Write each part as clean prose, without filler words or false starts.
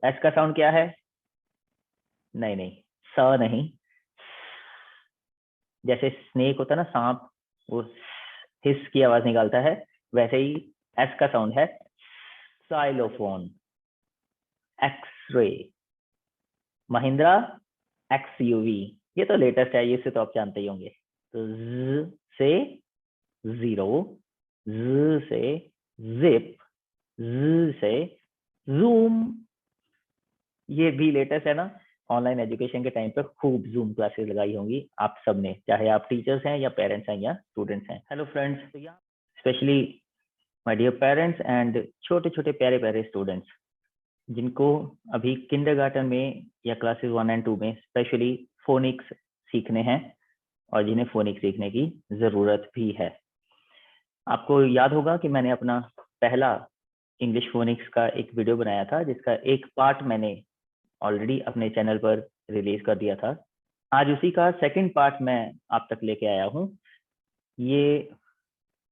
S का sound क्या है? नहीं नहीं, स नहीं। जैसे स्नेक होता है ना, सांप, वो हिस की आवाज निकालता है, वैसे ही एस का साउंड है साइलोफोन। एक्सरे, महिंद्रा एक्सयूवी, ये तो लेटेस्ट है, ये से तो आप जानते ही होंगे। तो Z से जीरो, Z से जिप, Z से जूम, ये भी लेटेस्ट है ना। ऑनलाइन एजुकेशन के टाइम पे खूब जूम क्लासेस लगाई होंगी आप सबने, चाहे आप टीचर्स हैं या पेरेंट्स हैं या स्टूडेंट्स हैं। हेलो फ्रेंड्स, तो यहाँ specially my dear parents and छोटे छोटे प्यारे प्यारे स्टूडेंट्स, जिनको अभी किंडरगार्टन में या क्लासेस 1 एंड 2 में स्पेशली फोनिक्स सीखने हैं और जिन्हें फोनिक्स सीखने की ज़रूरत भी है। आपको याद होगा कि मैंने अपना पहला इंग्लिश फोनिक्स का एक वीडियो बनाया था, जिसका एक पार्ट मैंने ऑलरेडी अपने चैनल पर रिलीज कर दिया था। आज उसी का सेकंड पार्ट मैं आप तक लेके आया हूँ। ये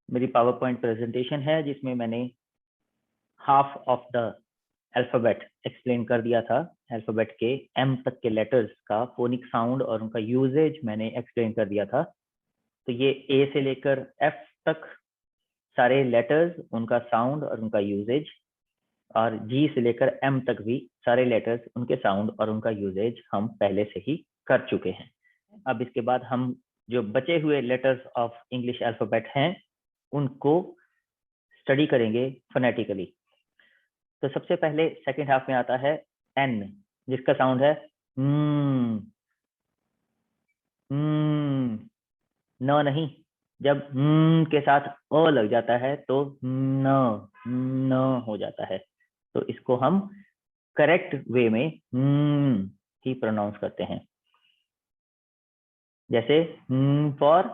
मेरी पावर पॉइंट प्रेजेंटेशन है, जिसमें मैंने half of the alphabet explain कर दिया था। अल्फाबेट के एम तक के लेटर्स का फोनिक साउंड और उनका यूजेज मैंने एक्सप्लेन कर दिया था। तो ये ए से लेकर एफ तक सारे लेटर्स, उनका साउंड और उनका यूजेज, और जी से लेकर एम तक भी सारे लेटर्स, उनके साउंड और उनका यूजेज हम पहले से ही कर चुके हैं। अब इसके बाद हम जो बचे हुए लेटर्स ऑफ इंग्लिश अल्फाबेट हैं उनको स्टडी करेंगे फोनेटिकली। तो सबसे पहले सेकंड हाफ में आता है एन, जिसका साउंड है न नहीं। जब के साथ अ लग जाता है तो न हो जाता है। तो इसको हम करेक्ट वे में ही प्रोनाउंस करते हैं। जैसे for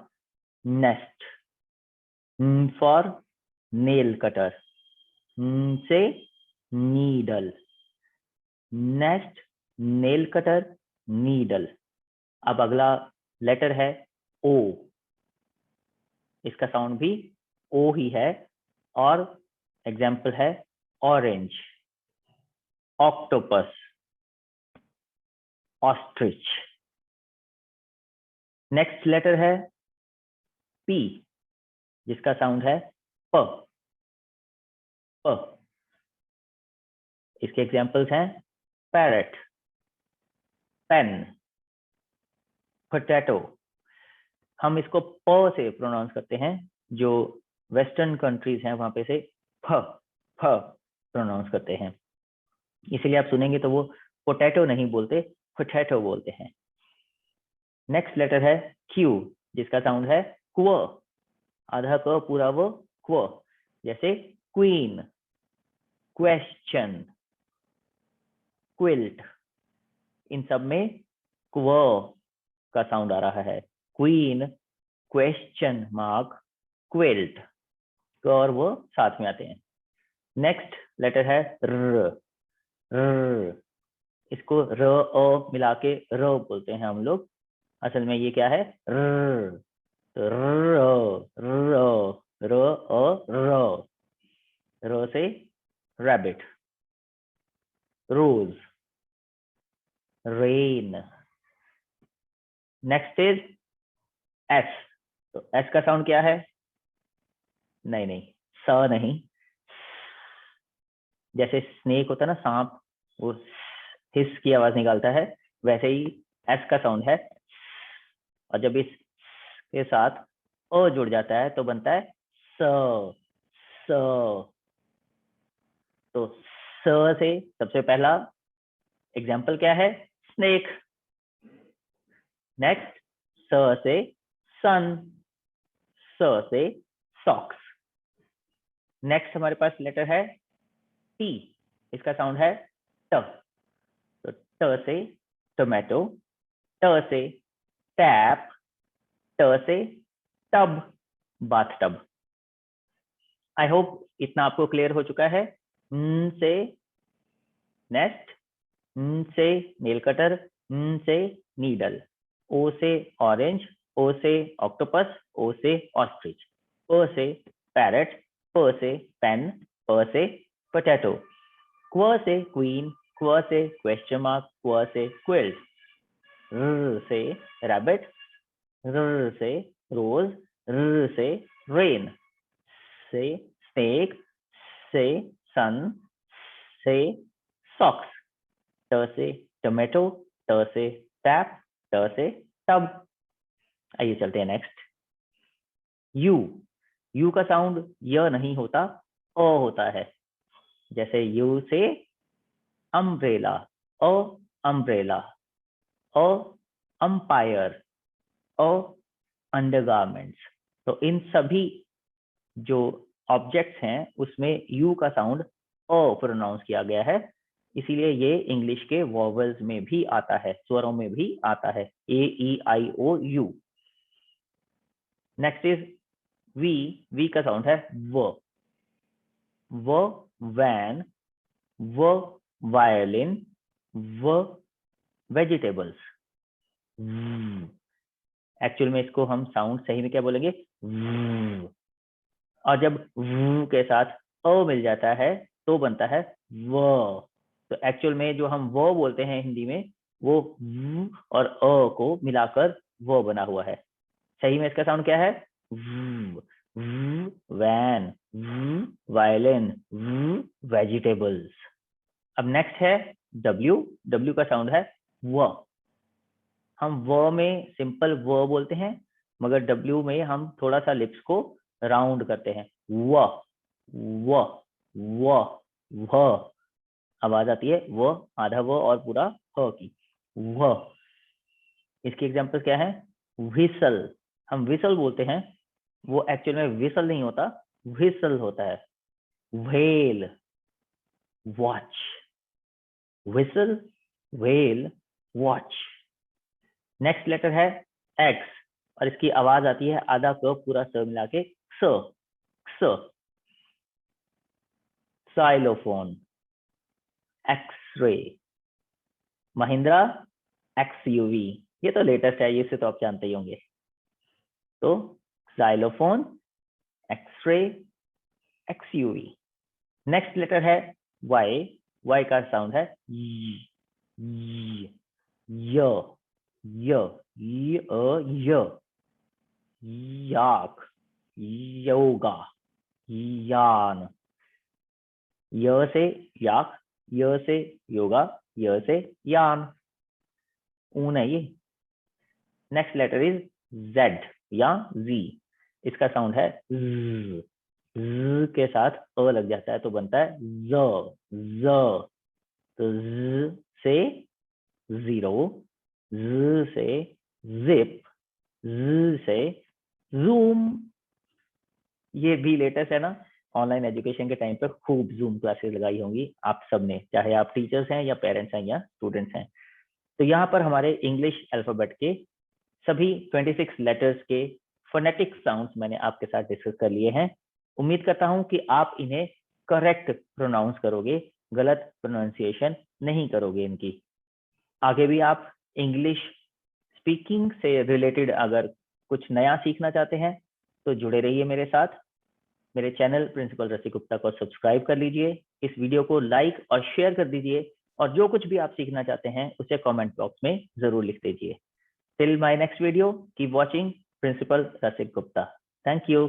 nest, for nail cutter, से needle, nest, nail cutter, needle. अब अगला लेटर है ओ, इसका साउंड भी ओ ही है, और एग्जाम्पल है orange, octopus, ostrich. Next letter है पी, जिसका साउंड है प, प। इसके एग्जाम्पल्स हैं पैरट, पेन, पोटैटो। हम इसको प से प्रोनाउंस करते हैं, जो वेस्टर्न कंट्रीज हैं वहां पे से फ प्रोनाउंस करते हैं। इसीलिए आप सुनेंगे तो वो पोटैटो नहीं बोलते, पोटैटो बोलते हैं। नेक्स्ट लेटर है क्यू, जिसका साउंड है क्व, आधा क पूरा वो क्व। जैसे क्वीन, क्वेश्चन, क्विल्ट, इन सब में क्व का साउंड आ रहा है। क्वीन, क्वेश्चन मार्क, क्विल्ट, और वो साथ में आते हैं। नेक्स्ट लेटर है र, इसको र अ मिला के र बोलते हैं हम लोग। असल में ये क्या है? र, र से rabbit, rose, rain. Next is S. तो एस का साउंड क्या है? नहीं नहीं, स नहीं। जैसे स्नेक होता है ना, सांप, वो हिस की आवाज निकालता है, वैसे ही एस का साउंड है। और जब इस के साथ अ जुड़ जाता है तो बनता है स, स। तो स से सबसे पहला एग्जाम्पल क्या है? स्नेक। नेक्स्ट स से सन, स से सॉक्स। नेक्स्ट हमारे पास लेटर है टी, इसका साउंड है ट। तो ट से टोमेटो, ट से टैप, ट से tub, bath tub. I hope इतना आपको क्लियर हो चुका है। से नेस्ट, से नेल कटर, से नीडल, ओ से ऑरेंज, ओ से ऑक्टोपस, ओ से ऑस्ट्रिच, प से पैरट, प से पेन, प से पोटैटो, क्व से क्वीन, क्व से क्वेश्चन मार्क, क्व से क्विल्ट, र से रैबिट, र से रोज, र से रेन, से स्नेक, से सन, से सॉक्स, ट से टोमेटो, ट से टैप, ट से टब। आइए चलते हैं नेक्स्ट। यू, यू का साउंड य नहीं होता, अ होता है। जैसे यू से अम्ब्रेला, अ अम्ब्रेला, अ अंपायर, अ अंडरगारमेंट्स। तो इन सभी जो ऑब्जेक्ट्स हैं उसमें यू का साउंड अ प्रोनाउंस किया गया है, इसीलिए ये इंग्लिश के वॉवल्स में भी आता है, स्वरों में भी आता है, A E I O U. Next is V, V का साउंड है व, वैन, व वायलिन, व वेजिटेबल्स। एक्चुअल में इसको हम साउंड सही में क्या बोलेंगे, और जब के साथ अ मिल जाता है तो बनता है व। तो एक्चुअल में जो हम वो बोलते हैं हिंदी में, वो और अ को मिलाकर वो बना हुआ है। सही में इसका साउंड क्या है, वैन, वायलिन, वेजिटेबल्स। अब नेक्स्ट है डब्ल्यू, डब्ल्यू का साउंड है व। हम व में सिंपल व बोलते हैं, मगर डब्ल्यू में हम थोड़ा सा लिप्स को राउंड करते हैं, व व व व आवाज आती है व, आधा व और पूरा ह की, व। इसकी एग्जांपल क्या है, व्हिसल, हम व्हिसल बोलते हैं, वो एक्चुअल में व्हिसल नहीं होता, व्हिसल होता है। Whale, watch, whistle, whale, watch. Next letter है एक्स, और इसकी आवाज आती है आधा क पूरा स मिला के स, स। साइलोफोन, एक्सरे, महिंद्रा एक्सयूवी, ये तो लेटेस्ट है, इसे तो आप जानते ही होंगे। तो साइलोफोन, एक्सरे, एक्सयूवी। नेक्स्ट लेटर है वाई, वाई का साउंड है य, याक, योगा, यान। य से याक, य से योगा, य से यान, ऊन है ये। नेक्स्ट लेटर इज जेड या जी, इसका साउंड है z, z के साथ अ लग जाता है तो बनता है ज। तो z से जीरो, z से जिप, z से जूम। ये भी लेटेस्ट है ना, ऑनलाइन एजुकेशन के टाइम पे खूब जूम क्लासेस लगाई होंगी आप सबने, चाहे आप टीचर्स हैं या पेरेंट्स हैं या स्टूडेंट्स हैं। तो यहाँ पर हमारे इंग्लिश अल्फाबेट के सभी 26 लेटर्स के फोनेटिक साउंड्स मैंने आपके साथ डिस्कस कर लिए हैं। उम्मीद करता हूं कि आप इन्हें करेक्ट प्रोनाउंस करोगे, गलत प्रोनाउंसिएशन नहीं करोगे इनकी। आगे भी आप इंग्लिश स्पीकिंग से रिलेटेड अगर कुछ नया सीखना चाहते हैं तो जुड़े रहिए मेरे साथ। मेरे चैनल प्रिंसिपल रसिक गुप्ता को सब्सक्राइब कर लीजिए, इस वीडियो को लाइक और शेयर कर दीजिए, और जो कुछ भी आप सीखना चाहते हैं उसे कमेंट बॉक्स में जरूर लिख दीजिए। Till my next video, keep watching Principal Rasik Gupta. Thank you.